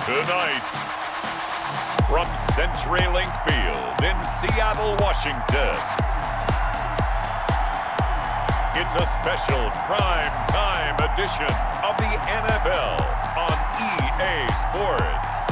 Tonight, from CenturyLink Field in Seattle, Washington, it's a special prime time edition of the NFL on EA Sports.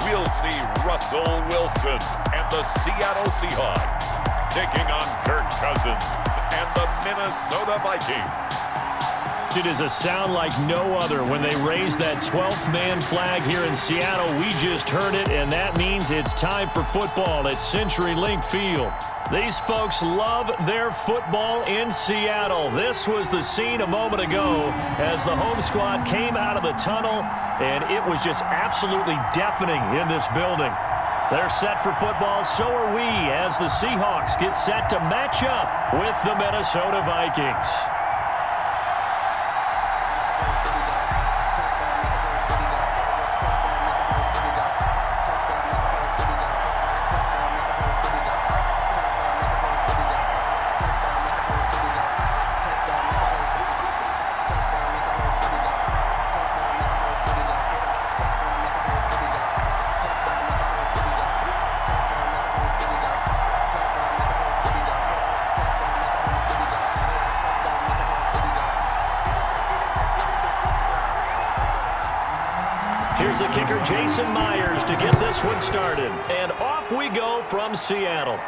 We'll see Russell Wilson and the Seattle Seahawks taking on Kirk Cousins and the Minnesota Vikings. It is a sound like no other when they raise that 12th man flag here in Seattle. We just heard it, and that means it's time for football at CenturyLink Field. These folks love their football in Seattle. This was the scene a moment ago as the home squad came out of the tunnel, and it was just absolutely deafening in this building. They're set for football, so are we, as the Seahawks get set to match up with the Minnesota Vikings. Here's the kicker, Jason Myers, to get this one started. And off we go from Seattle.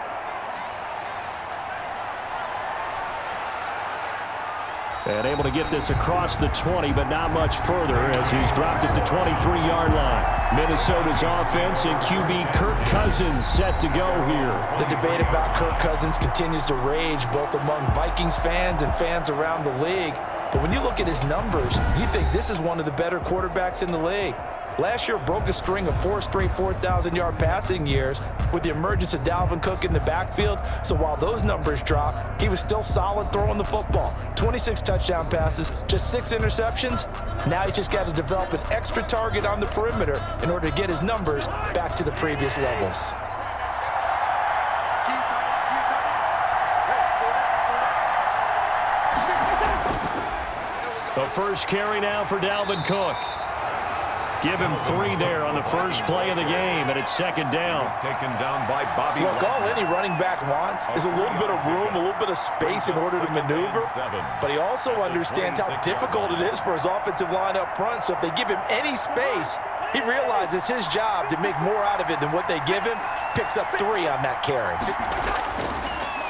And able to get this across the 20, but not much further as he's dropped it to 23-yard line. Minnesota's offense and QB Kirk Cousins set to go here. The debate about Kirk Cousins continues to rage both among Vikings fans and fans around the league. But when you look at his numbers, you think this is one of the better quarterbacks in the league. Last year broke a string of 4 straight 4,000-yard passing years with the emergence of Dalvin Cook in the backfield. So while those numbers dropped, he was still solid throwing the football. 26 touchdown passes, just 6 interceptions. Now he's just got to develop an extra target on the perimeter in order to get his numbers back to the previous levels. The first carry now for Dalvin Cook. Give him 3 there on the first play of the game, and it's second down. Taken down by Bobby. Look, all any running back wants is a little bit of room, a little bit of space in order to maneuver. But he also understands how difficult it is for his offensive line up front. So if they give him any space, he realizes his job to make more out of it than what they give him. Picks up 3 on that carry.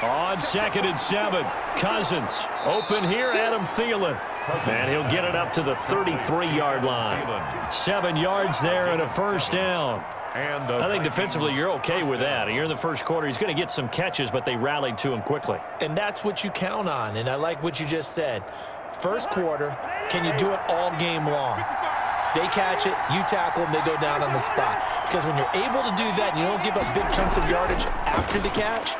On 2nd and 7, Cousins. Open here, Adam Thielen. And he'll get it up to the 33-yard line. 7 yards there and a first down. I think defensively you're okay with that. You're in the first quarter. He's going to get some catches, but they rallied to him quickly. And that's what you count on, and I like what you just said. First quarter, can you do it all game long? They catch it, you tackle them, they go down on the spot. Because when you're able to do that and you don't give up big chunks of yardage after the catch,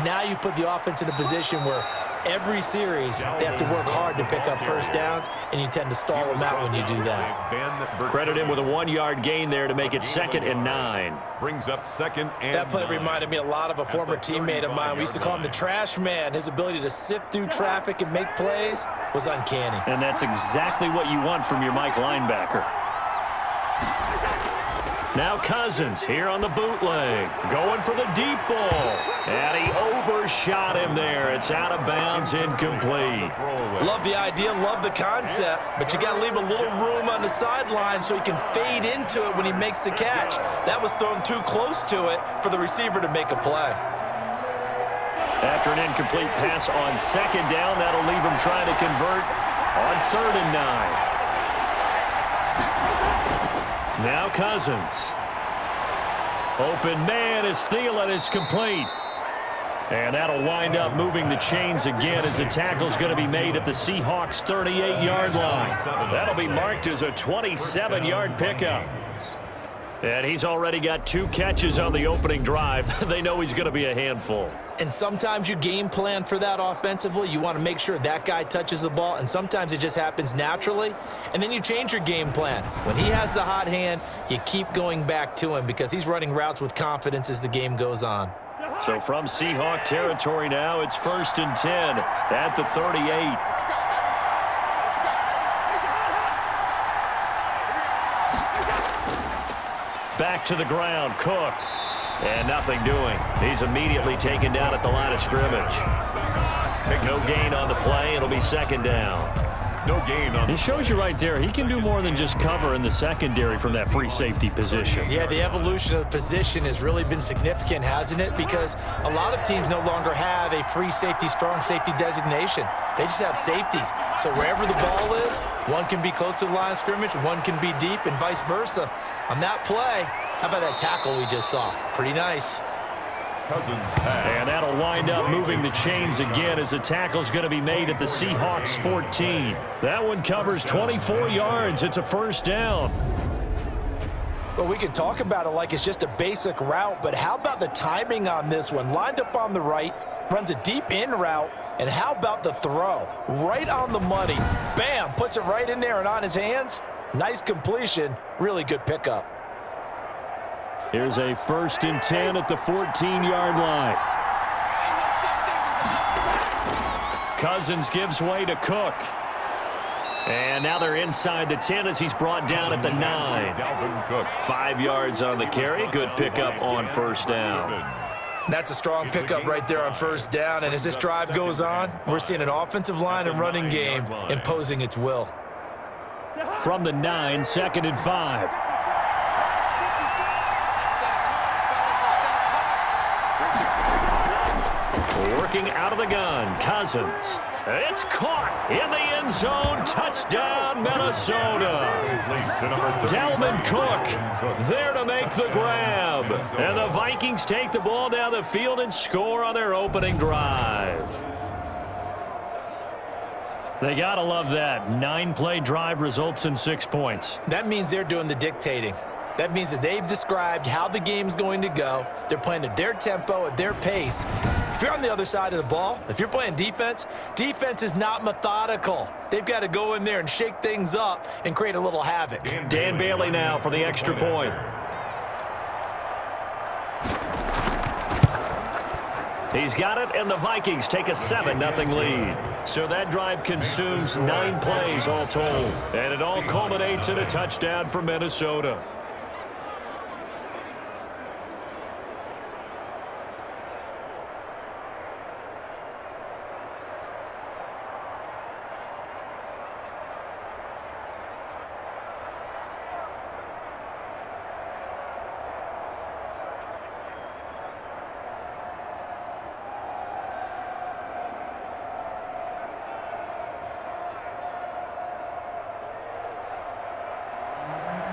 now you put the offense in a position where every series they have to work hard to pick up first downs, and you tend to stall them out when you do that. Credit him with a 1-yard gain there to make it 2nd and 9. Brings up 2nd and 9. That play reminded me a lot of a former teammate of mine. We used to call him the trash man. His ability to sift through traffic and make plays was uncanny. And that's exactly what you want from your Mike linebacker. Now Cousins here on the bootleg, going for the deep ball. And he overshot him there. It's out of bounds, incomplete. Love the idea, love the concept, but you got to leave a little room on the sideline so he can fade into it when he makes the catch. That was thrown too close to it for the receiver to make a play. After an incomplete pass on 2nd down, that'll leave him trying to convert on 3rd and 9. Now Cousins. Open man is Thielen. It's complete. And that'll wind up moving the chains again as the tackle's going to be made at the Seahawks' 38-yard line. That'll be marked as a 27-yard pickup. And he's already got 2 catches on the opening drive. They know he's going to be a handful. And sometimes you game plan for that offensively. You want to make sure that guy touches the ball, and sometimes it just happens naturally. And then you change your game plan. When he has the hot hand, you keep going back to him because he's running routes with confidence as the game goes on. So from Seahawk territory now, it's 1st and 10 at the 38. Back to the ground, Cook. And nothing doing. He's immediately taken down at the line of scrimmage. No gain on the play. It'll be 2nd down. No gain on. He shows you right there. He can do more than just cover in the secondary from that free safety position. Yeah, the evolution of the position has really been significant, hasn't it? Because a lot of teams no longer have a free safety, strong safety designation. They just have safeties. So wherever the ball is, one can be close to the line of scrimmage, one can be deep, and vice versa. On that play, how about that tackle we just saw? Pretty nice. And that'll wind up moving the chains again as the tackle's going to be made at the Seahawks 14. That one covers 24 yards. It's a 1st down. Well, we can talk about it like it's just a basic route, but how about the timing on this one? Lined up on the right, runs a deep in route, and how about the throw? Right on the money. Bam, puts it right in there and on his hands. Nice completion. Really good pickup. Here's a 1st and 10 at the 14-yard line. Cousins gives way to Cook. And now they're inside the 10 as he's brought down at the 9. 5 yards on the carry. Good pickup on 1st down. That's a strong pickup right there on 1st down. And as this drive goes on, we're seeing an offensive line and running game imposing its will. From the 9, 2nd and 5. Working out of the gun, Cousins. It's caught in the end zone. Touchdown, Minnesota. Dalvin Cook there to make the grab. And the Vikings take the ball down the field and score on their opening drive. They got to love that. 9-play drive results in 6 points. That means they're doing the dictating. That means that they've described how the game's going to go. They're playing at their tempo, at their pace. If you're on the other side of the ball, if you're playing defense, defense is not methodical. They've got to go in there and shake things up and create a little havoc. Dan Bailey now for the extra point. He's got it, and the Vikings take a 7-0 lead. So that drive consumes 9 plays all told. And it all culminates in a touchdown for Minnesota.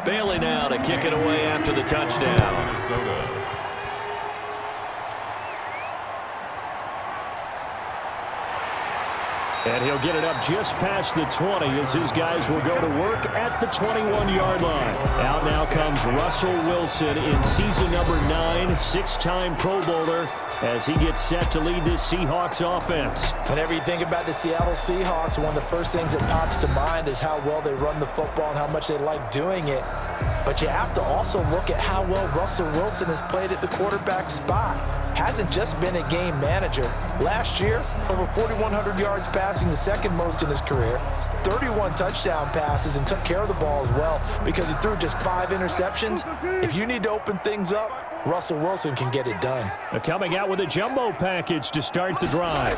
Bailey now to kick it away after the touchdown. And he'll get it up just past the 20 as his guys will go to work at the 21-yard line. Out now comes Russell Wilson in season number 9, 6-time Pro Bowler, as he gets set to lead this Seahawks offense. Whenever you think about the Seattle Seahawks, one of the first things that pops to mind is how well they run the football and how much they like doing it. But you have to also look at how well Russell Wilson has played at the quarterback spot. Hasn't just been a game manager. Last year, over 4,100 yards passing, the second most in his career, 31 touchdown passes, and took care of the ball as well because he threw just 5 interceptions. If you need to open things up, Russell Wilson can get it done. Coming out with a jumbo package to start the drive.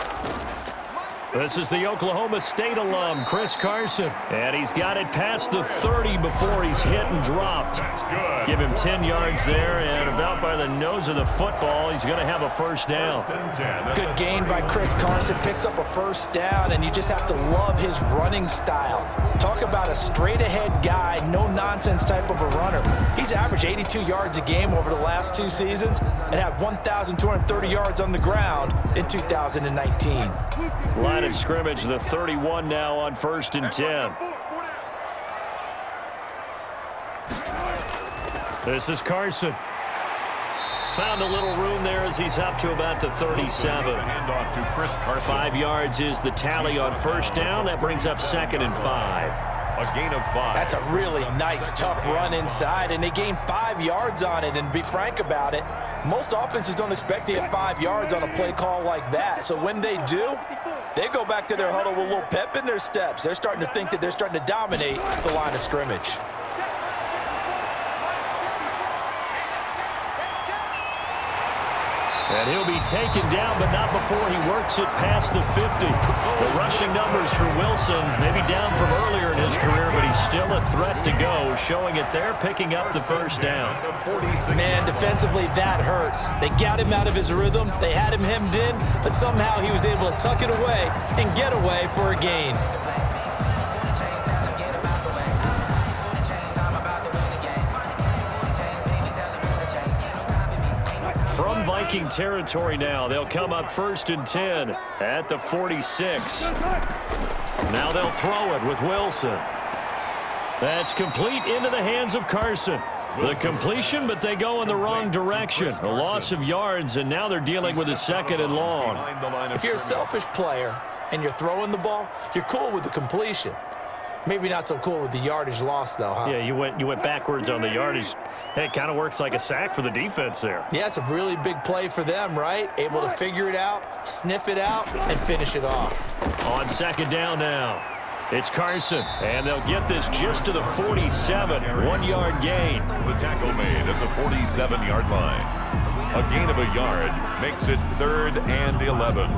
This is the Oklahoma State alum, Chris Carson. And he's got it past the 30 before he's hit and dropped. Give him 10 yards there, and about by the nose of the football, he's going to have a 1st down. Good gain by Chris Carson. Picks up a 1st down, and you just have to love his running style. Talk about a straight-ahead guy, no-nonsense type of a runner. He's averaged 82 yards a game over the last 2 seasons and had 1,230 yards on the ground in 2019. Line of scrimmage, the 31 now on 1st and 10. This is Carson. Found a little room there as he's up to about the 37. Handoff to Chris Carson. 5 yards is the tally on first down. That brings up 2nd and 5. A gain of 5. That's a really nice, tough run inside, and they gained 5 yards on it. And to be frank about it, most offenses don't expect to get 5 yards on a play call like that. So when they do, they go back to their huddle with a little pep in their steps. They're starting to think that they're starting to dominate the line of scrimmage. And he'll be taken down, but not before he works it past the 50. The rushing numbers for Wilson, maybe down from earlier in his career, but he's still a threat to go, showing it there, picking up the first down. Man, defensively, that hurts. They got him out of his rhythm. They had him hemmed in, but somehow he was able to tuck it away and get away for a gain. From Viking territory now, they'll come up 1st and 10 at the 46. Now they'll throw it with Wilson. That's complete into the hands of Carson. The completion, but they go in the wrong direction. A loss of yards, and now they're dealing with a 2nd and long. If you're a selfish player and you're throwing the ball, you're cool with the completion. Maybe not so cool with the yardage loss, though, huh? Yeah, you went backwards on the yardage. Hey, it kind of works like a sack for the defense there. Yeah, it's a really big play for them, right? Able to figure it out, sniff it out, and finish it off. On 2nd down now, it's Carson, and they'll get this just to the 47, 1-yard gain. The tackle made at the 47-yard line. A gain of a yard makes it 3rd and 11.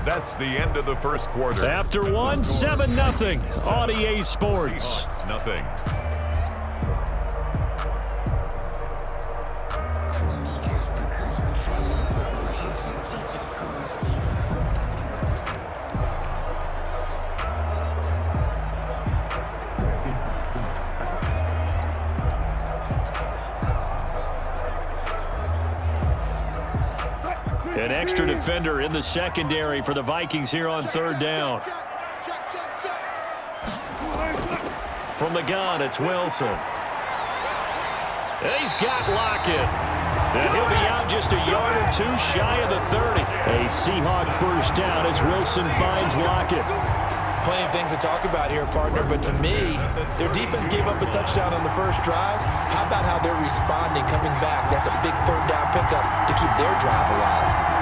That's the end of the first quarter. After one, 7-0 on EA Sports. Seahawks, nothing. An extra defender in the secondary for the Vikings here on 3rd down. From the gun, it's Wilson. He's got Lockett. And he'll be out just a yard or 2 shy of the 30. A Seahawk first down as Wilson finds Lockett. Plenty of things to talk about here, partner, but to me, their defense gave up a touchdown on the first drive. How about how they're responding, coming back? That's a big 3rd down pickup to keep their drive alive.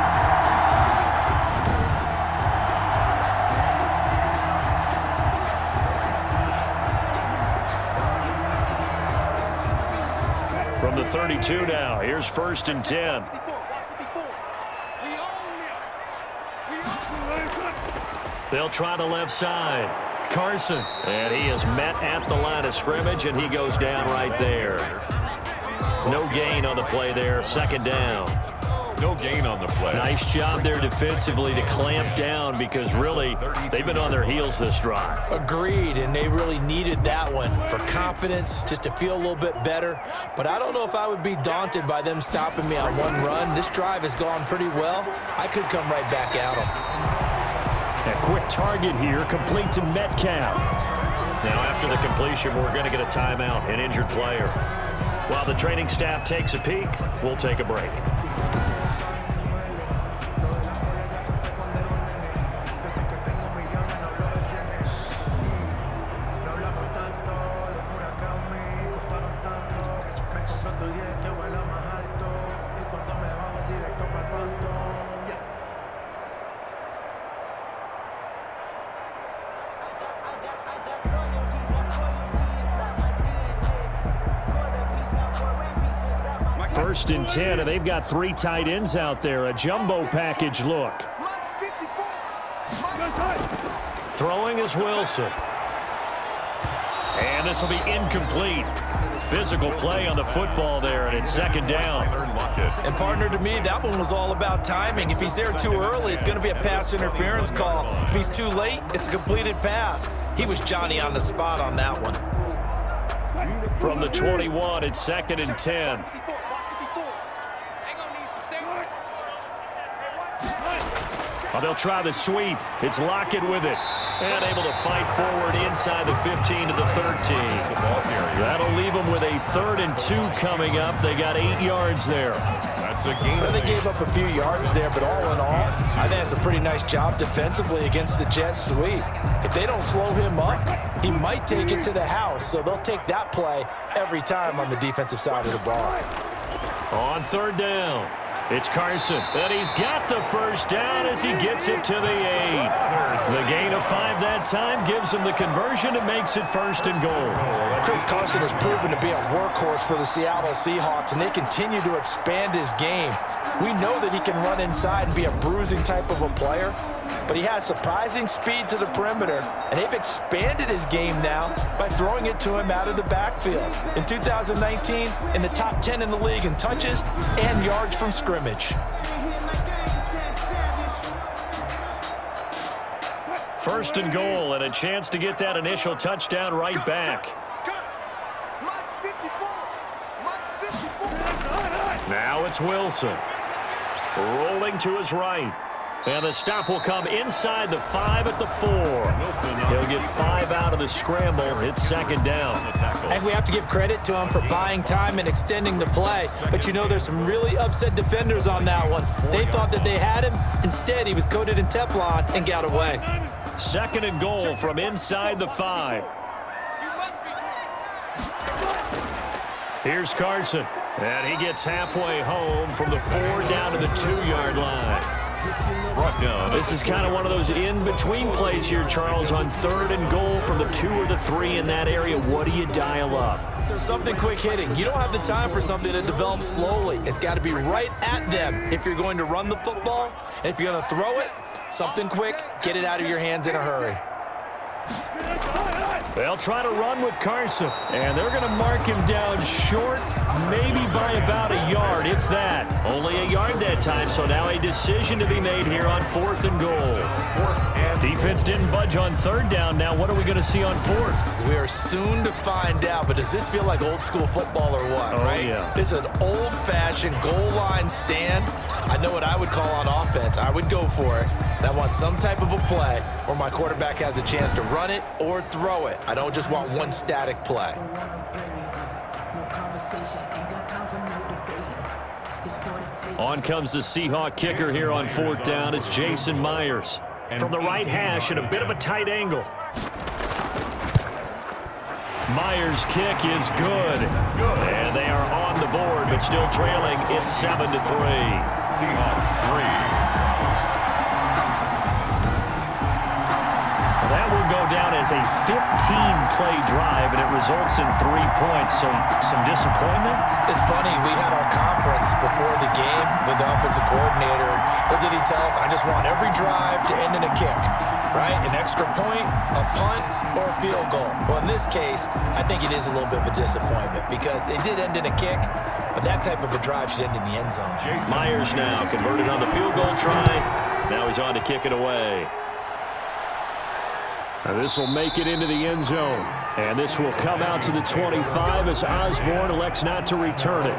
From the 32 now, here's 1st and 10. They'll try the left side. Carson. And he is met at the line of scrimmage, and he goes down right there. No gain on the play there. 2nd down. No gain on the play. Nice job there defensively to clamp down because really they've been on their heels this drive. Agreed, and they really needed that one for confidence, just to feel a little bit better. But I don't know if I would be daunted by them stopping me on one run. This drive has gone pretty well. I could come right back at them. A quick target here, complete to Metcalf. Now after the completion, we're going to get a timeout, an injured player. While the training staff takes a peek, we'll take a break. First and 10, and they've got 3 tight ends out there. A jumbo package look. Throwing is Wilson. And this will be incomplete. Physical play on the football there, and it's 2nd down. And partner, to me, that one was all about timing. If he's there too early, it's going to be a pass interference call. If he's too late, it's a completed pass. He was Johnny on the spot on that one. From the 21, it's 2nd and 10. Oh, they'll try the sweep. It's Lockett with it. And able to fight forward inside the 15 to the 13. That'll leave them with a 3rd and 2 coming up. They got 8 yards there. Well, they gave up a few yards there, but all in all, I think it's a pretty nice job defensively against the jet sweep. If they don't slow him up, he might take it to the house, so they'll take that play every time on the defensive side of the ball. On 3rd down, it's Carson, and he's got the first down as he gets it to the 8. The gain of 5 that time gives him the conversion and makes it 1st and goal. Chris Carson has proven to be a workhorse for the Seattle Seahawks, and they continue to expand his game. We know that he can run inside and be a bruising type of a player, but he has surprising speed to the perimeter, and they've expanded his game now by throwing it to him out of the backfield. In 2019, in the top 10 in the league in touches and yards from scrimmage. First and goal, and a chance to get that initial touchdown right back. Now it's Wilson. Rolling to his right. And the stop will come inside the 5 at the 4. He'll get 5 out of the scramble. It's 2nd down. And we have to give credit to him for buying time and extending the play. But you know, there's some really upset defenders on that one. They thought that they had him. Instead, he was coated in Teflon and got away. 2nd and goal from inside the 5. Here's Carson. And he gets halfway home from the 4 down to the 2-yard line. This is kind of one of those in-between plays here, Charles, on 3rd and goal from the 2 or the 3 in that area. What do you dial up? Something quick hitting. You don't have the time for something that develops slowly. It's got to be right at them if you're going to run the football. And if you're going to throw it, something quick, get it out of your hands in a hurry. They'll try to run with Carson, and they're going to mark him down short, maybe by about a yard, if that. Only a yard that time, so now a decision to be made here on 4th and goal. Defense didn't budge on 3rd down. Now what are we going to see on 4th? We are soon to find out, but does this feel like old school football or what, right? Yeah. This is an old-fashioned goal line stand. I know what I would call on offense. I would go for it. And I want some type of a play where my quarterback has a chance to run it or throw it. I don't just want one static play. On comes the Seahawk kicker here on 4th down. It's Jason Myers. From the right hash at a bit of a tight angle. Myers' kick is good. And they are on the board, but still trailing. It's 7-3. Seahawks 3. That will go down as a 15-play drive, and it results in 3 points. So some disappointment? It's funny, we had our conference before the game with the offensive coordinator. What did he tell us? I just want every drive to end in a kick, right? An extra point, a punt, or a field goal. Well, in this case, I think it is a little bit of a disappointment because it did end in a kick, but that type of a drive should end in the end zone. Myers now converted on the field goal try. Now he's on to kick it away. This will make it into the end zone. And this will come out to the 25 as Osborne elects not to return it.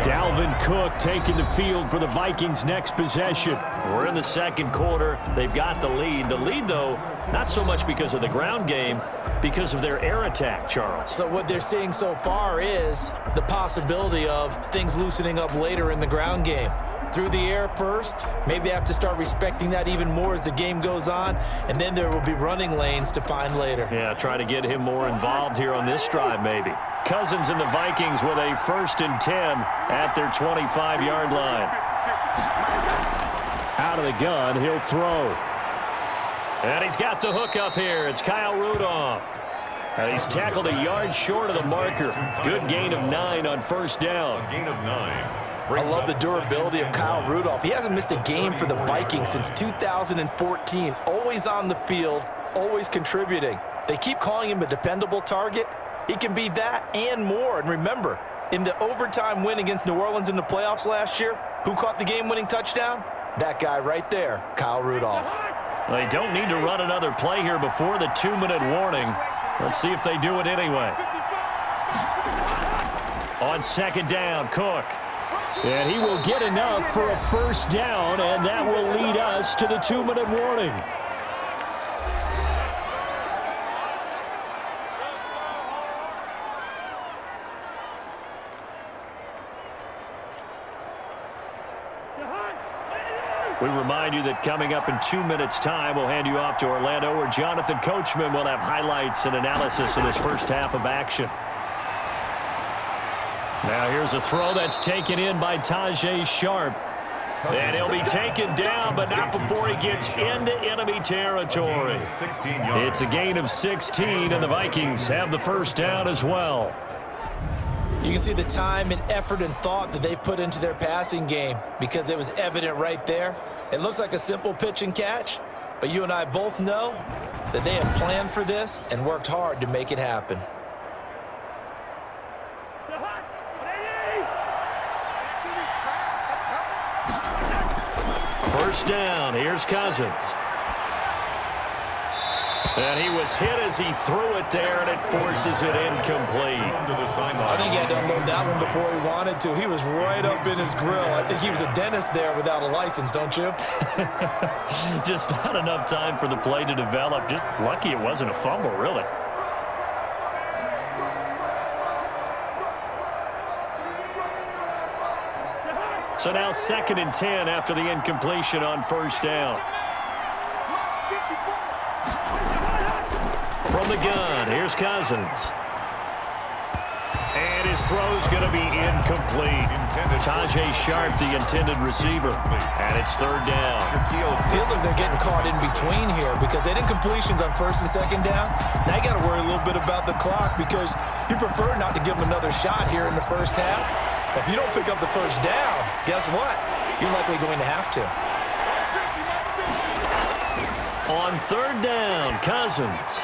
Dalvin Cook taking the field for the Vikings' next possession. We're in the 2nd quarter. They've got the lead. The lead, though, not so much because of the ground game, because of their air attack, Charles. So what they're seeing so far is the possibility of things loosening up later in the ground game. Through the air first, maybe they have to start respecting that even more as the game goes on, and then there will be running lanes to find later. Yeah, try to get him more involved here on this drive maybe. Cousins and the Vikings with a 1st and 10 at their 25-yard line. Out of the gun, he'll throw. And he's got the hook up here. It's Kyle Rudolph. And he's tackled a yard short of the marker. Good gain of 9 on 1st down. Gain of 9. I love the durability of Kyle Rudolph. He hasn't missed a game for the Vikings since 2014. Always on the field, always contributing. They keep calling him a dependable target. He can be that and more. And remember, in the overtime win against New Orleans in the playoffs last year, who caught the game-winning touchdown? That guy right there, Kyle Rudolph. They don't need to run another play here before the 2-minute warning. Let's see if they do it anyway. On 2nd down, Cook. And he will get enough for a first down, and that will lead us to the 2-minute warning. We remind you that coming up in 2 minutes' time, we'll hand you off to Orlando, where Jonathan Coachman will have highlights and analysis in his first half of action. Now here's a throw that's taken in by Tajay Sharp. And he'll be taken down, but not before he gets into enemy territory. It's a gain of 16, and the Vikings have the first down as well. You can see the time and effort and thought that they've put into their passing game because it was evident right there. It looks like a simple pitch and catch, but you and I both know that they have planned for this and worked hard to make it happen. First down, here's Cousins. And he was hit as he threw it there, and it forces it incomplete. I think he had to unload that one before he wanted to. He was right up in his grill. I think he was a dentist there without a license, don't you? Just not enough time for the play to develop. Just lucky it wasn't a fumble, really. So now 2nd and 10 after the incompletion on first down. From the gun, here's Cousins. And his throw's going to be incomplete. Tajay Sharp, the intended receiver. And it's 3rd down. Feels like they're getting caught in between here because they didn't completions on 1st and 2nd down. Now you got to worry a little bit about the clock because you prefer not to give them another shot here in the first half. If you don't pick up the first down, guess what? You're likely going to have to. On 3rd down, Cousins.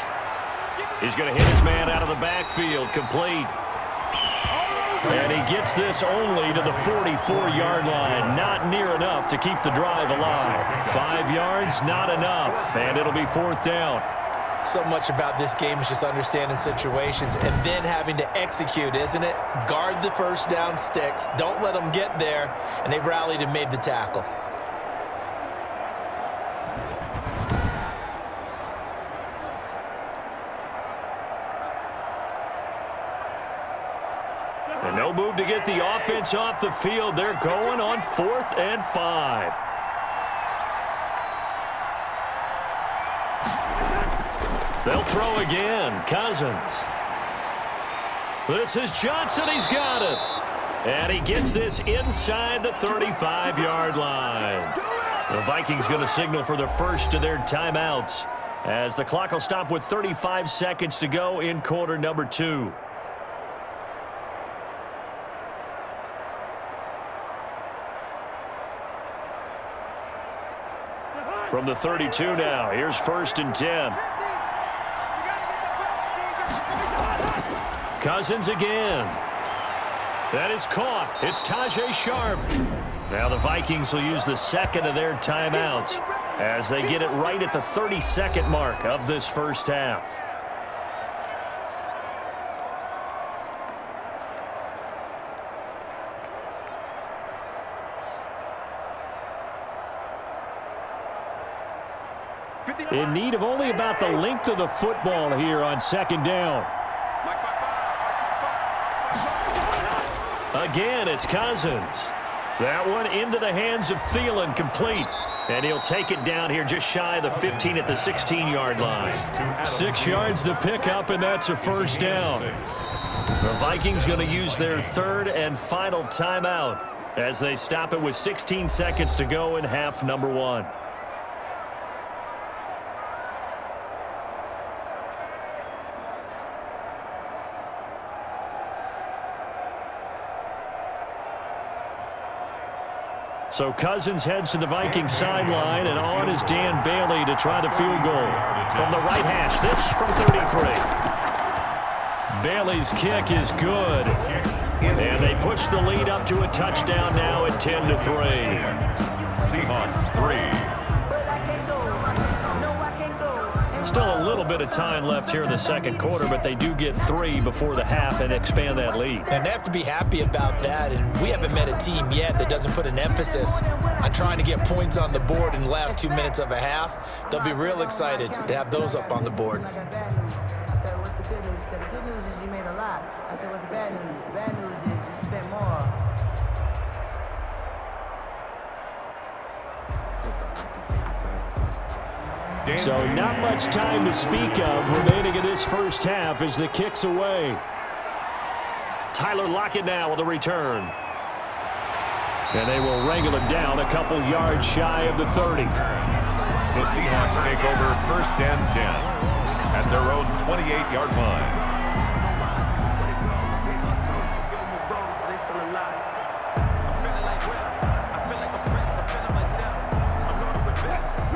He's going to hit his man out of the backfield, complete. And he gets this only to the 44-yard line. Not near enough to keep the drive alive. 5 yards, not enough. And it'll be 4th down. So much about this game is just understanding situations and then having to execute, isn't it? Guard the first down sticks. Don't let them get there. And they rallied and made the tackle. And no move to get the offense off the field. They're going on 4th and 5. They'll throw again. Cousins. This is Johnson. He's got it. And he gets this inside the 35-yard line. The Vikings going to signal for the first of their timeouts as the clock will stop with 35 seconds to go in quarter number 2. From the 32 now, here's 1st and 10. Cousins again. That is caught. It's Tajay Sharp. Now the Vikings will use the 2nd of their timeouts as they get it right at the 30-second mark of this first half. In need of only about the length of the football here on 2nd down. Again, it's Cousins. That one into the hands of Thielen, complete. And he'll take it down here just shy of the 15 at the 16-yard line. 6 yards the pickup, and that's a first down. The Vikings going to use their 3rd and final timeout as they stop it with 16 seconds to go in half number 1. So Cousins heads to the Vikings sideline, and on is Dan Bailey to try the field goal. From the right hash, this from 33. Bailey's kick is good. And they push the lead up to a touchdown now at 10-3. Seahawks 3. Still a little bit of time left here in the second quarter, but they do get 3 before the half and expand that lead. And they have to be happy about that, and we haven't met a team yet that doesn't put an emphasis on trying to get points on the board in the last 2 minutes of a half. They'll be real excited to have those up on the board. I said, what's the good news? He said, the good news is you made a lot. I said, what's the bad news? The bad news is you spent more. So not much time to speak of remaining in this first half as the kick's away. Tyler Lockett now with a return. And they will wrangle it down a couple yards shy of the 30. The Seahawks take over 1st and 10 at their own 28-yard line.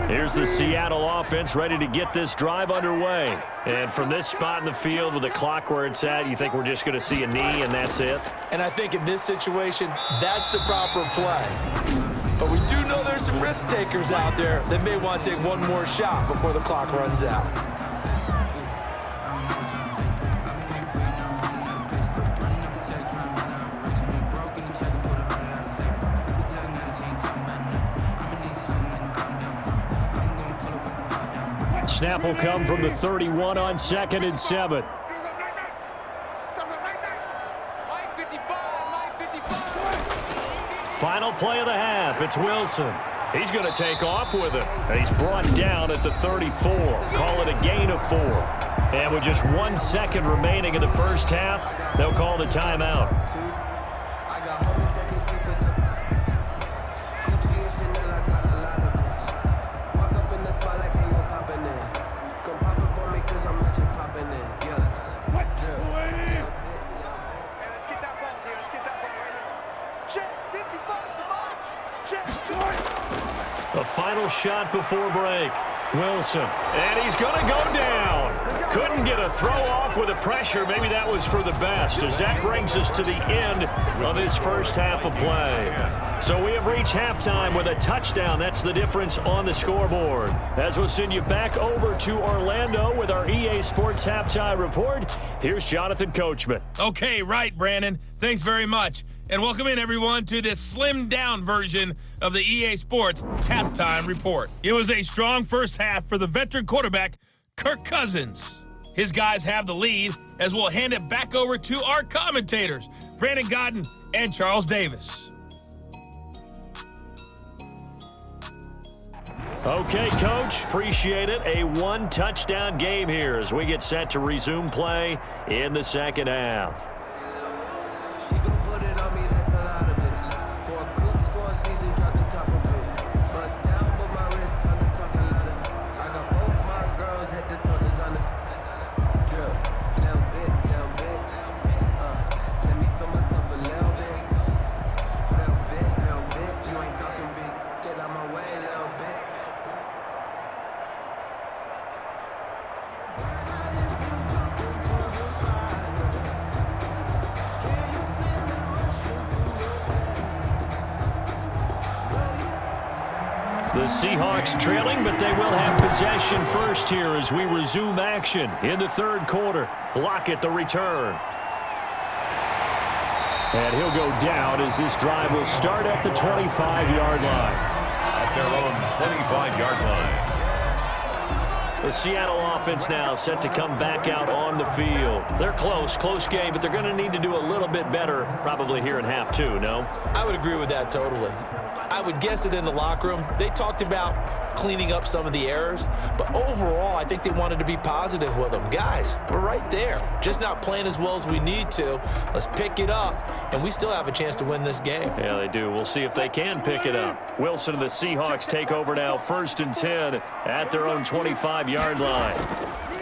Here's the Seattle offense ready to get this drive underway. And from this spot in the field with the clock where it's at, you think we're just going to see a knee and that's it? And I think in this situation, that's the proper play. But we do know there's some risk takers out there that may want to take one more shot before the clock runs out. Snap will come from the 31 on 2nd and 7. Final play of the half. It's Wilson. He's going to take off with it. He's brought down at the 34. Call it a gain of 4. And with just 1 second remaining in the first half, they'll call the timeout. The final shot before break. Wilson. And he's going to go down. Couldn't get a throw off with the pressure. Maybe that was for the best, as that brings us to the end of this first half of play. So we have reached halftime with a touchdown. That's the difference on the scoreboard. As we'll send you back over to Orlando with our EA Sports Halftime Report, here's Jonathan Coachman. Okay, right, Brandon. Thanks very much. And welcome in, everyone, to this slimmed-down version of the EA Sports Halftime Report. It was a strong first half for the veteran quarterback, Kirk Cousins. His guys have the lead, as we'll hand it back over to our commentators, Brandon Godden and Charles Davis. Okay, Coach, appreciate it. A one-touchdown game here as we get set to resume play in the second half. The Seahawks trailing, but they will have possession first here as we resume action in the third quarter. Lockett the return. And he'll go down as this drive will start at the 25-yard line. At their own 25-yard line. The Seattle offense now set to come back out on the field. They're close game, but they're going to need to do a little bit better probably here in half two, no? I would agree with that totally. I would guess it in the locker room. They talked about cleaning up some of the errors, but overall, I think they wanted to be positive with them. Guys, we're right there. Just not playing as well as we need to. Let's pick it up, and we still have a chance to win this game. Yeah, they do. We'll see if they can pick it up. Wilson and the Seahawks take over now, 1st and 10 at their own 25-yard line.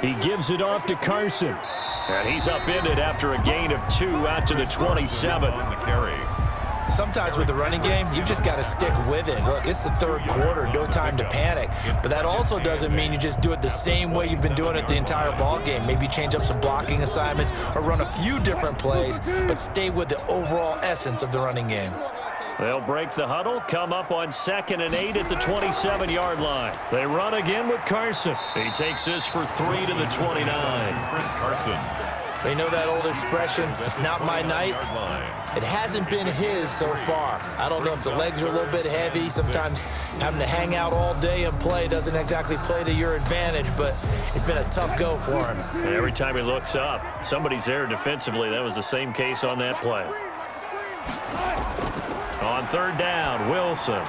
He gives it off to Carson, and he's upended after a gain of 2 out to the 27. Sometimes with the running game, you've just got to stick with it. Look, it's the third quarter, no time to panic. But that also doesn't mean you just do it the same way you've been doing it the entire ball game. Maybe change up some blocking assignments or run a few different plays, but stay with the overall essence of the running game. They'll break the huddle, come up on 2nd and 8 at the 27-yard line. They run again with Carson. He takes this for 3 to the 29. Chris Carson. They know that old expression, it's not my night. It hasn't been his so far. I don't know if the legs are a little bit heavy. Sometimes having to hang out all day and play doesn't exactly play to your advantage, but it's been a tough go for him. Every time he looks up, somebody's there defensively. That was the same case on that play. On 3rd down, Wilson.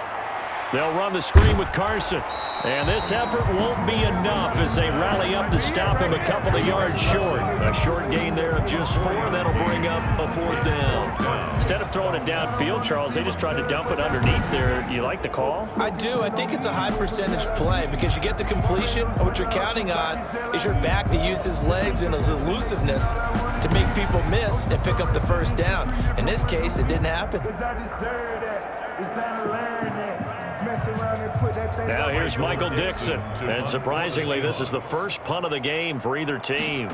They'll run the screen with Carson. And this effort won't be enough as they rally up to stop him a couple of yards short. A short gain there of just 4. That'll bring up a 4th down. Instead of throwing it downfield, Charles, they just tried to dump it underneath there. You like the call? I do. I think it's a high percentage play because you get the completion, and what you're counting on is your back to use his legs and his elusiveness to make people miss and pick up the 1st down. In this case, it didn't happen. Now here's Michael Dixon. And surprisingly, this is the first punt of the game for either team.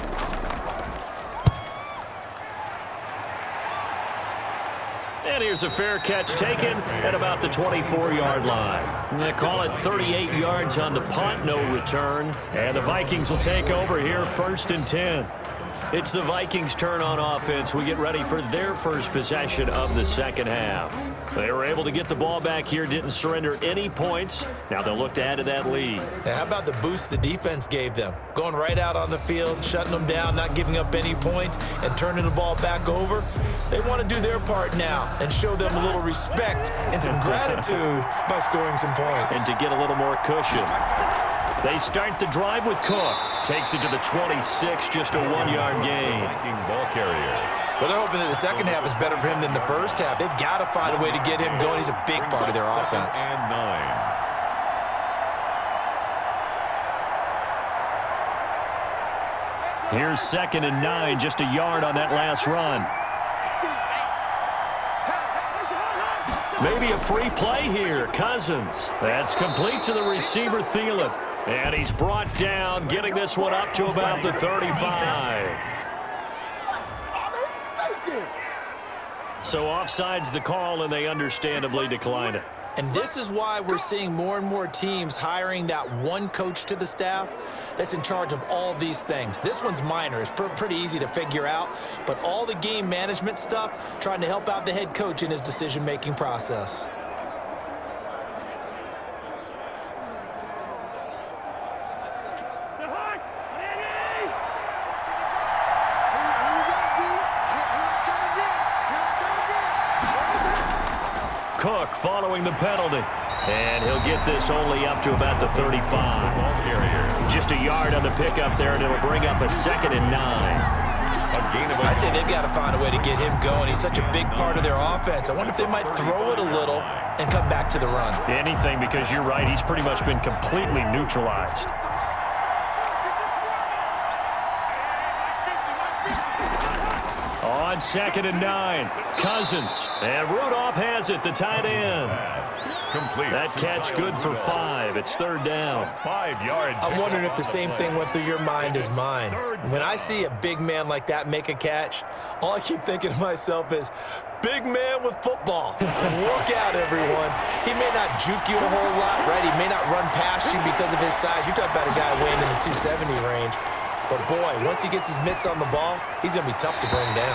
And here's a fair catch taken at about the 24-yard line. They call it 38 yards on the punt, no return. And the Vikings will take over here 1st and 10. It's the Vikings' turn on offense. We get ready for their first possession of the 2nd half. They were able to get the ball back here, didn't surrender any points. Now they'll look to add to that lead. How about the boost the defense gave them? Going right out on the field, shutting them down, not giving up any points, and turning the ball back over. They want to do their part now and show them a little respect and some gratitude by scoring some points. And to get a little more cushion. They start the drive with Cook. Takes it to the 26, just a 1-yard gain. Ball carrier. Well, they're hoping that the 2nd half is better for him than the 1st half. They've got to find a way to get him going. He's a big part of their offense. And 9. Here's 2nd and 9, just a yard on that last run. Maybe a free play here. Cousins. That's complete to the receiver, Thielen. And he's brought down, getting this one up to about the 35. So offside's the call, and they understandably decline it. And this is why we're seeing more and more teams hiring that one coach to the staff that's in charge of all these things. This one's minor. It's pretty easy to figure out. But all the game management stuff, trying to help out the head coach in his decision-making process. Cook following the penalty. And he'll get this only up to about the 35. Just a yard on the pickup there, and it'll bring up a 2nd and 9. I'd say they've got to find a way to get him going. He's such a big part of their offense. I wonder if they might throw it a little and come back to the run. Anything, because you're right, he's pretty much been completely neutralized. On 2nd and 9, Cousins. And Rudolph has it, the tight end. Complete. That catch good for 5. It's 3rd down. 5-yard. I'm wondering if the same thing went through your mind as mine. When I see a big man like that make a catch, all I keep thinking to myself is, big man with football. Look out, everyone. He may not juke you a whole lot, right? He may not run past you because of his size. You're talking about a guy weighing in the 270 range. But, boy, once he gets his mitts on the ball, he's going to be tough to bring down.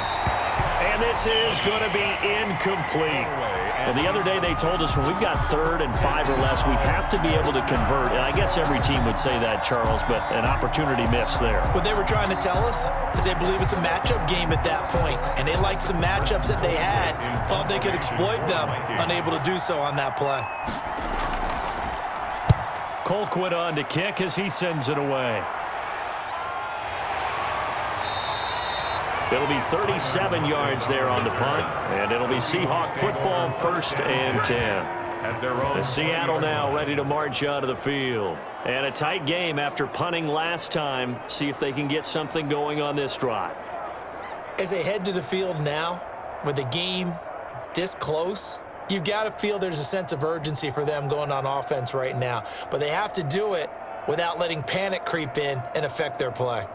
And this is going to be incomplete. Well, the other day they told us when we've got 3rd and 5 or less, we have to be able to convert. And I guess every team would say that, Charles, but an opportunity missed there. What they were trying to tell us is they believe it's a matchup game at that point. And they liked some matchups that they had, thought they could exploit them, unable to do so on that play. Colquitt on to kick as he sends it away. It'll be 37 yards there on the punt, and it'll be Seahawk football 1st and 10. The Seattle now ready to march out of the field. And a tight game after punting last time. See if they can get something going on this drive. As they head to the field now, with the game this close, you've got to feel there's a sense of urgency for them going on offense right now. But they have to do it without letting panic creep in and affect their play.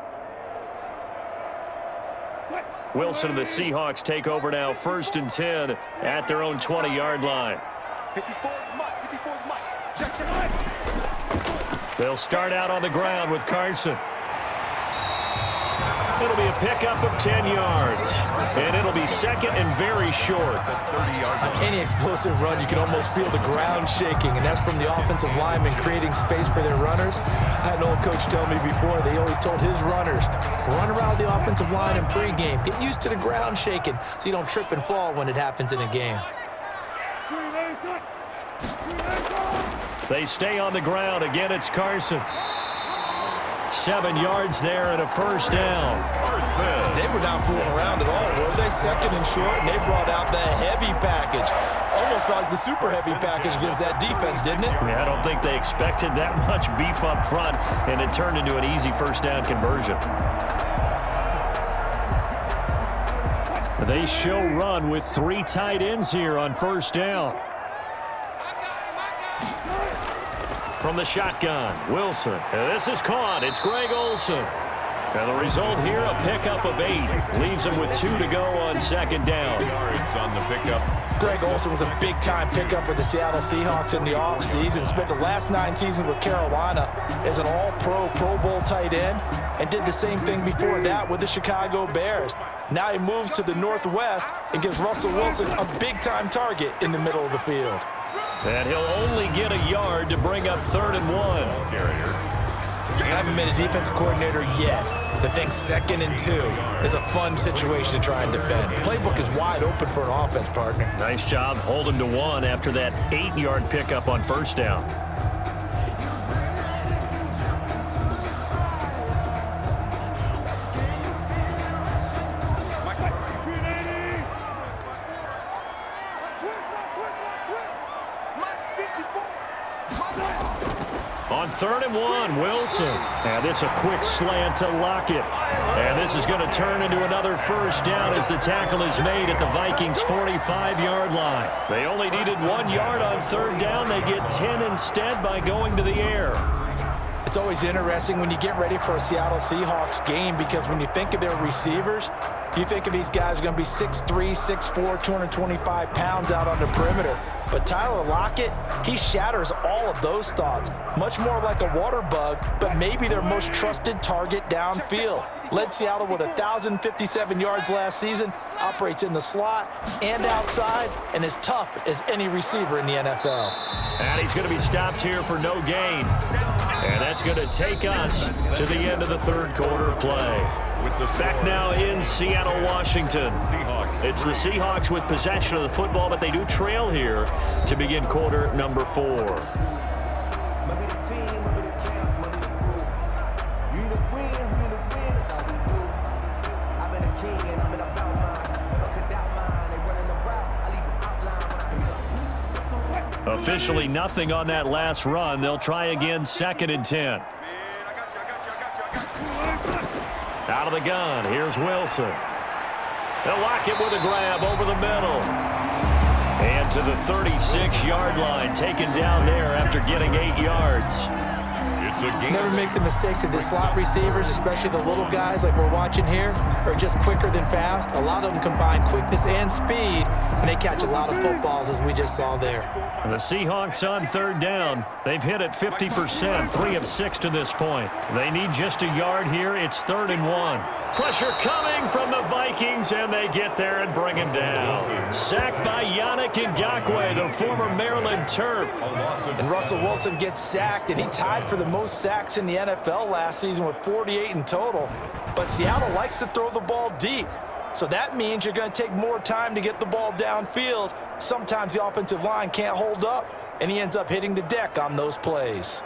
Wilson and the Seahawks take over now, 1st and 10 at their own 20-yard line. They'll start out on the ground with Carson. It'll be a pickup of 10 yards, and it'll be 2nd and very short. On any explosive run, you can almost feel the ground shaking, and that's from the offensive linemen creating space for their runners. I had an old coach tell me before, they always told his runners, run around the offensive line in pregame. Get used to the ground shaking so you don't trip and fall when it happens in a game. They stay on the ground. Again, it's Carson. 7 yards there and a 1st down. They were not fooling around at all, were they? 2nd and short, and they brought out the heavy package. Almost like the super heavy package against that defense, didn't it? Yeah, I don't think they expected that much beef up front, and it turned into an easy 1st down conversion. They show run with 3 tight ends here on 1st down. From the shotgun, Wilson. And this is caught. It's Greg Olsen. And the result here, a pickup of 8. Leaves him with 2 to go on 2nd down. Yards on the pickup. Greg Olsen was a big-time pickup for the Seattle Seahawks in the offseason. Spent the last 9 seasons with Carolina as an all-pro, Pro Bowl tight end, and did the same thing before that with the Chicago Bears. Now he moves to the Northwest and gives Russell Wilson a big-time target in the middle of the field. And he'll only get a yard to bring up 3rd and 1. I haven't been a defensive coordinator yet that thinks 2nd and 2 is a fun situation to try and defend. Playbook is wide open for an offense, partner. Nice job holding to 1 after that 8-yard pickup on 1st down. On 3rd and 1, Wilson. And this a quick slant to Lockett. And this is going to turn into another 1st down as the tackle is made at the Vikings' 45-yard line. They only needed 1 yard on 3rd down. They get 10 instead by going to the air. It's always interesting when you get ready for a Seattle Seahawks game because when you think of their receivers, you think of these guys are going to be 6'3", 6'4", 225 pounds out on the perimeter. But Tyler Lockett, he shatters all of those thoughts. Much more like a water bug, but maybe their most trusted target downfield. Led Seattle with 1,057 yards last season, operates in the slot and outside, and is tough as any receiver in the NFL. And he's going to be stopped here for no gain. And that's going to take us to the end of the 3rd quarter play. Back now in Seattle, Washington. It's the Seahawks with possession of the football, but they do trail here to begin quarter number 4. Officially nothing on that last run. They'll try again, 2nd and 10. Out of the gun, here's Wilson. They'll lock it with a grab over the middle. And to the 36-yard line, taken down there after getting 8 yards. Never make the mistake that the slot receivers, especially the little guys like we're watching here, are just quicker than fast. A lot of them combine quickness and speed, and they catch a lot of footballs, as we just saw there. And the Seahawks on 3rd down. They've hit it 50%, 3 of 6 to this point. They need just a yard here. It's 3rd and 1. Pressure coming from the Vikings, and they get there and bring him down. Sacked by Yannick Ngakoue, the former Maryland Terp. And Russell Wilson gets sacked, and he tied for the most sacks in the NFL last season with 48 in total. But Seattle likes to throw the ball deep. So that means you're going to take more time to get the ball downfield. Sometimes the offensive line can't hold up, and he ends up hitting the deck on those plays.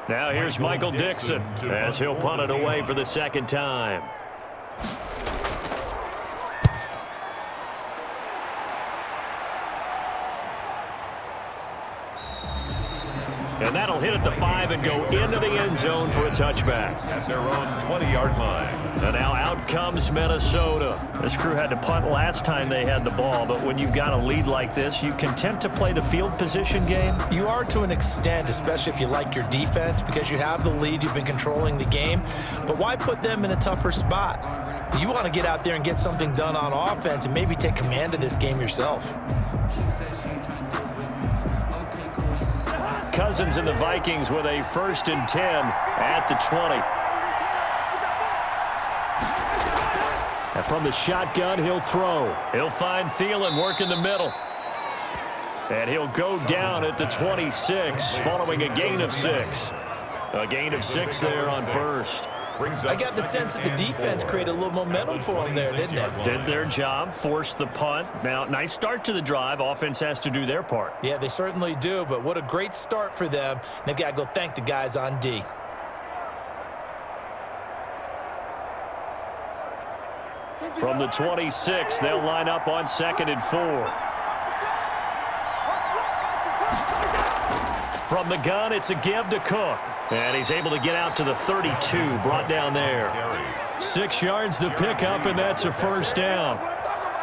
Now here's Michael Dixon as he'll punt it away for the 2nd time. And that'll hit at the 5 and go into the end zone for a touchback. At their own 20-yard line. And now out comes Minnesota. This crew had to punt last time they had the ball, but when you've got a lead like this, you content to play the field position game? You are to an extent, especially if you like your defense, because you have the lead, you've been controlling the game. But why put them in a tougher spot? You want to get out there and get something done on offense and maybe take command of this game yourself. Cousins and the Vikings with a 1st and 10 at the 20. And from the shotgun, he'll throw. He'll find Thielen, work in the middle. And he'll go down at the 26, following a gain of 6. A gain of 6 there on 1st. I got the sense that the defense created a little momentum for them there, didn't they? Did their job, forced the punt. Now, nice start to the drive. Offense has to do their part. Yeah, they certainly do, but what a great start for them. They've got to go thank the guys on D. From the 26, they'll line up on 2nd and 4. From the gun, it's a give to Cook. And he's able to get out to the 32, brought down there. 6 yards the pickup, and that's a 1st down.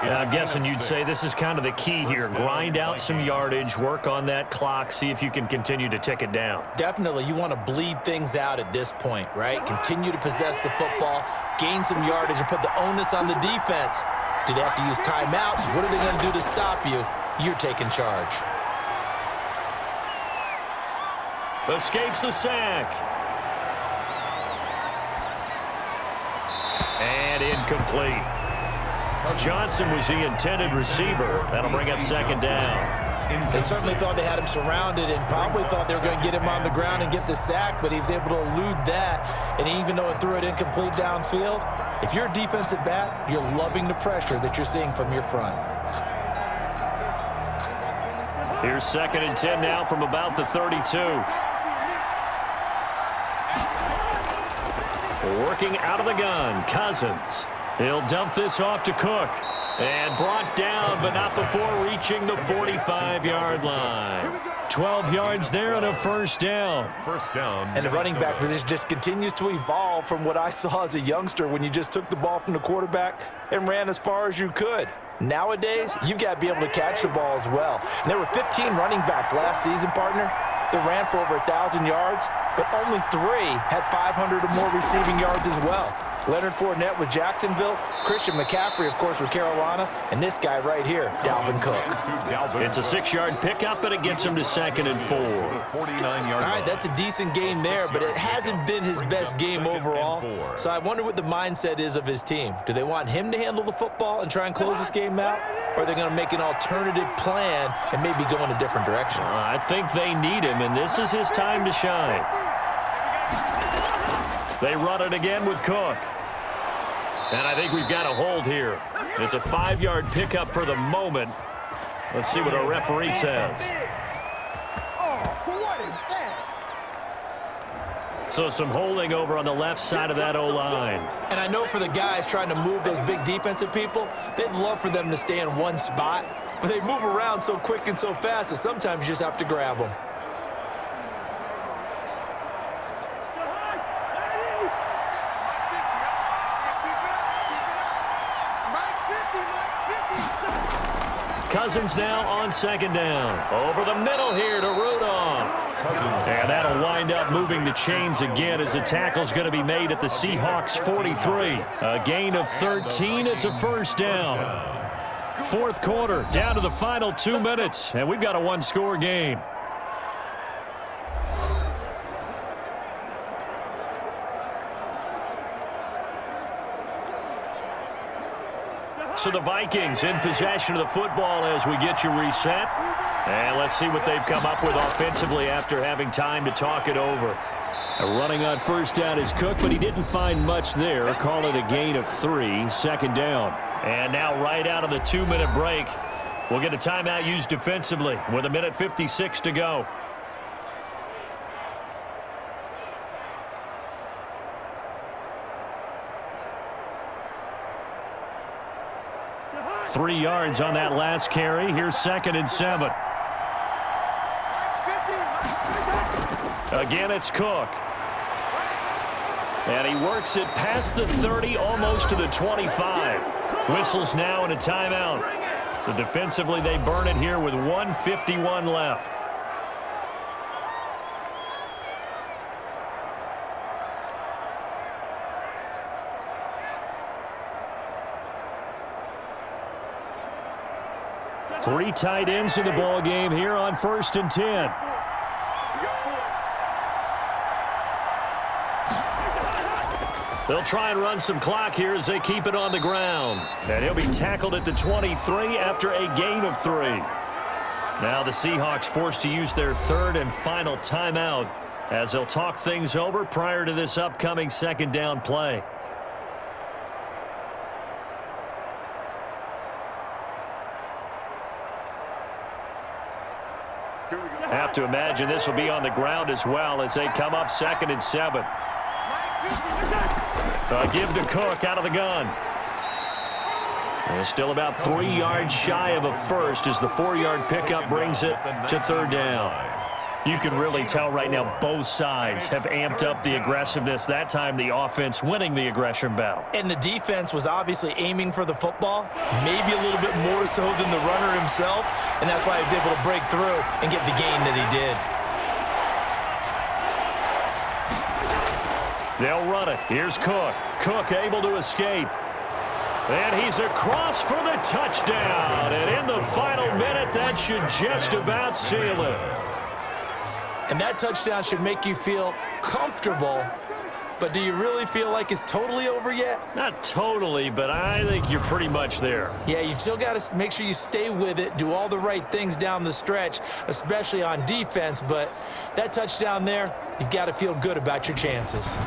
And I'm guessing you'd say this is kind of the key here. Grind out some yardage, work on that clock, see if you can continue to tick it down. Definitely, you want to bleed things out at this point, right? Continue to possess the football, gain some yardage, and put the onus on the defense. Do they have to use timeouts? What are they going to do to stop you? You're taking charge. Escapes the sack. And incomplete. Johnson was the intended receiver. That'll bring up 2nd down. They certainly thought they had him surrounded and probably thought they were going to get him on the ground and get the sack, but he was able to elude that. And even though it threw it incomplete downfield, if you're a defensive back, you're loving the pressure that you're seeing from your front. Here's 2nd and 10 now from about the 32. Working out of the gun, Cousins. He'll dump this off to Cook. And brought down, but not before reaching the 45-yard line. 12 yards there and a 1st down. 1st down. And the running back position just continues to evolve from what I saw as a youngster when you just took the ball from the quarterback and ran as far as you could. Nowadays, you've got to be able to catch the ball as well. And there were 15 running backs last season, partner, that ran for over 1,000 yards, but only 3 had 500 or more receiving yards as well. Leonard Fournette with Jacksonville, Christian McCaffrey, of course, with Carolina, and this guy right here, Dalvin Cook. It's a 6-yard pickup, and it gets him to 2nd and 4. All right, that's a decent game there, but it hasn't been his best game overall. So I wonder what the mindset is of his team. Do they want him to handle the football and try and close this game out? Or are they going to make an alternative plan and maybe go in a different direction? I think they need him, and this is his time to shine. They run it again with Cook. And I think we've got a hold here. It's a 5-yard pickup for the moment. Let's see what our referee says. So some holding over on the left side of that O-line. And I know for the guys trying to move those big defensive people, they'd love for them to stay in one spot. But they move around so quick and so fast that sometimes you just have to grab them. Cousins now on 2nd down. Over the middle here to Rudolph. And that'll wind up moving the chains again as the tackle's going to be made at the Seahawks 43. A gain of 13. It's a 1st down. 4th quarter, down to the final 2 minutes, and we've got a 1-score game. So the Vikings in possession of the football as we get you reset. And let's see what they've come up with offensively after having time to talk it over. Running on 1st down is Cook, but he didn't find much there. Call it a gain of 3, 2nd down. And now right out of the 2-minute break, we'll get a timeout used defensively with 1:56 to go. Three yards on that last carry. Here's 2nd and 7. Again, it's Cook. And he works it past the 30, almost to the 25. Whistles now and a timeout. So defensively, they burn it here with 1:51 left. Three tight ends in the ball game here on 1st and 10. They'll try and run some clock here as they keep it on the ground. And he'll be tackled at the 23 after a gain of 3. Now the Seahawks forced to use their 3rd and final timeout as they'll talk things over prior to this upcoming 2nd down play. Have to imagine this will be on the ground as well as they come up 2nd and 7. Give to Cook out of the gun. And still about 3 yards shy of a first as the 4-yard pickup brings it to 3rd down. You can really tell right now both sides have amped up the aggressiveness. That time the offense winning the aggression battle. And the defense was obviously aiming for the football, maybe a little bit more so than the runner himself, and that's why he was able to break through and get the gain that he did. They'll run it. Here's Cook. Cook able to escape. And he's across for the touchdown. And in the final minute, that should just about seal it. And that touchdown should make you feel comfortable. But do you really feel like it's totally over yet? Not totally, but I think you're pretty much there. Yeah, you've still got to make sure you stay with it, do all the right things down the stretch, especially on defense. But that touchdown there, you've got to feel good about your chances.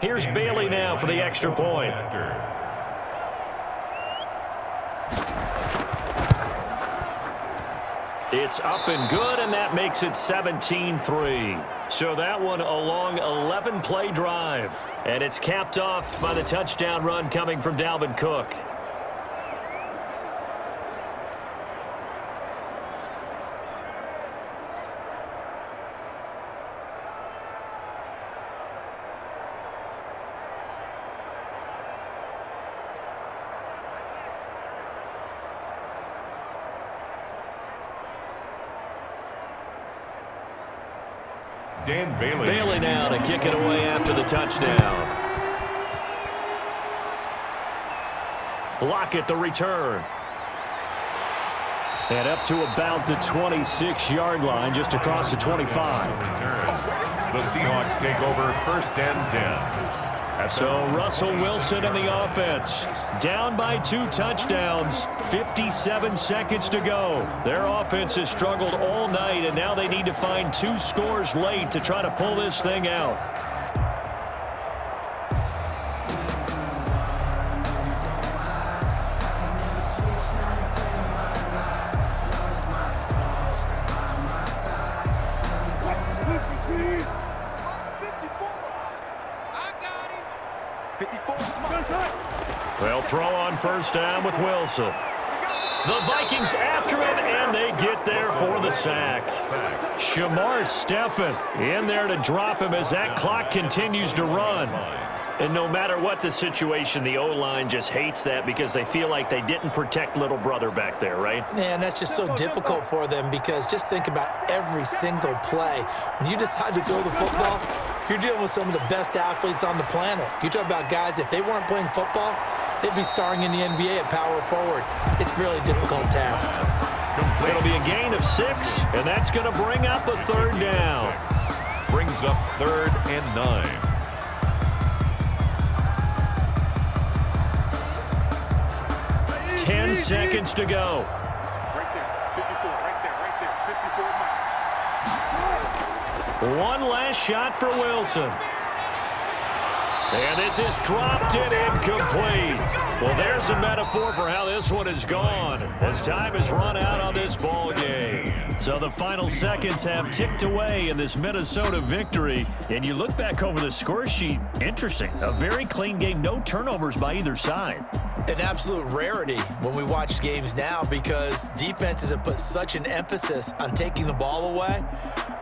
Here's Bailey now for the extra point. It's up and good, and that makes it 17-3. So that one a long 11-play drive. And it's capped off by the touchdown run coming from Dalvin Cook. Bailey now to kick it away after the touchdown. Lockett the return. And up to about the 26-yard line, just across the 25. The Seahawks take over 1st and 10. So Russell Wilson and the offense down by 2 touchdowns, 57 seconds to go. Their offense has struggled all night, and now they need to find 2 scores late to try to pull this thing out. They'll throw on 1st down with Wilson. The Vikings after him, and they get there for the sack. Shamar Stephen in there to drop him as that clock continues to run. And no matter what the situation, the O-line just hates that because they feel like they didn't protect little brother back there, right? Man, that's just so difficult for them because just think about every single play. When you decide to throw the football, you're dealing with some of the best athletes on the planet. You talk about guys, if they weren't playing football, they'd be starring in the NBA at power forward. It's a really difficult task. It'll be a gain of 6, and that's going to bring up a 3rd down. Brings up 3rd and 9. 10 seconds to go. Right there, 54, right there, 54 miles. One last shot for Wilson. And this is dropped and incomplete. Well, there's a metaphor for how this one is gone as time has run out on this ball game. So the final seconds have ticked away in this Minnesota victory. And you look back over the score sheet, interesting. A very clean game, no turnovers by either side. An absolute rarity when we watch games now because defenses have put such an emphasis on taking the ball away.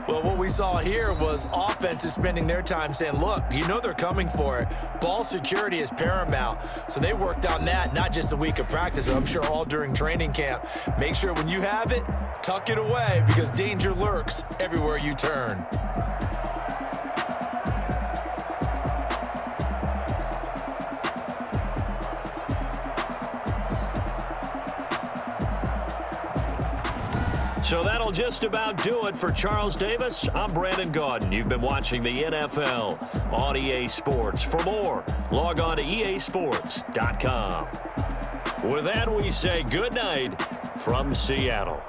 Well, what we saw here was offenses spending their time saying, look, you know they're coming for it. Ball security is paramount. So they worked on that, not just a week of practice, but I'm sure all during training camp. Make sure when you have it, tuck it away because danger lurks everywhere you turn. So that'll just about do it for Charles Davis. I'm Brandon Gaudin. You've been watching the NFL on EA Sports. For more, log on to easports.com. With that, we say good night from Seattle.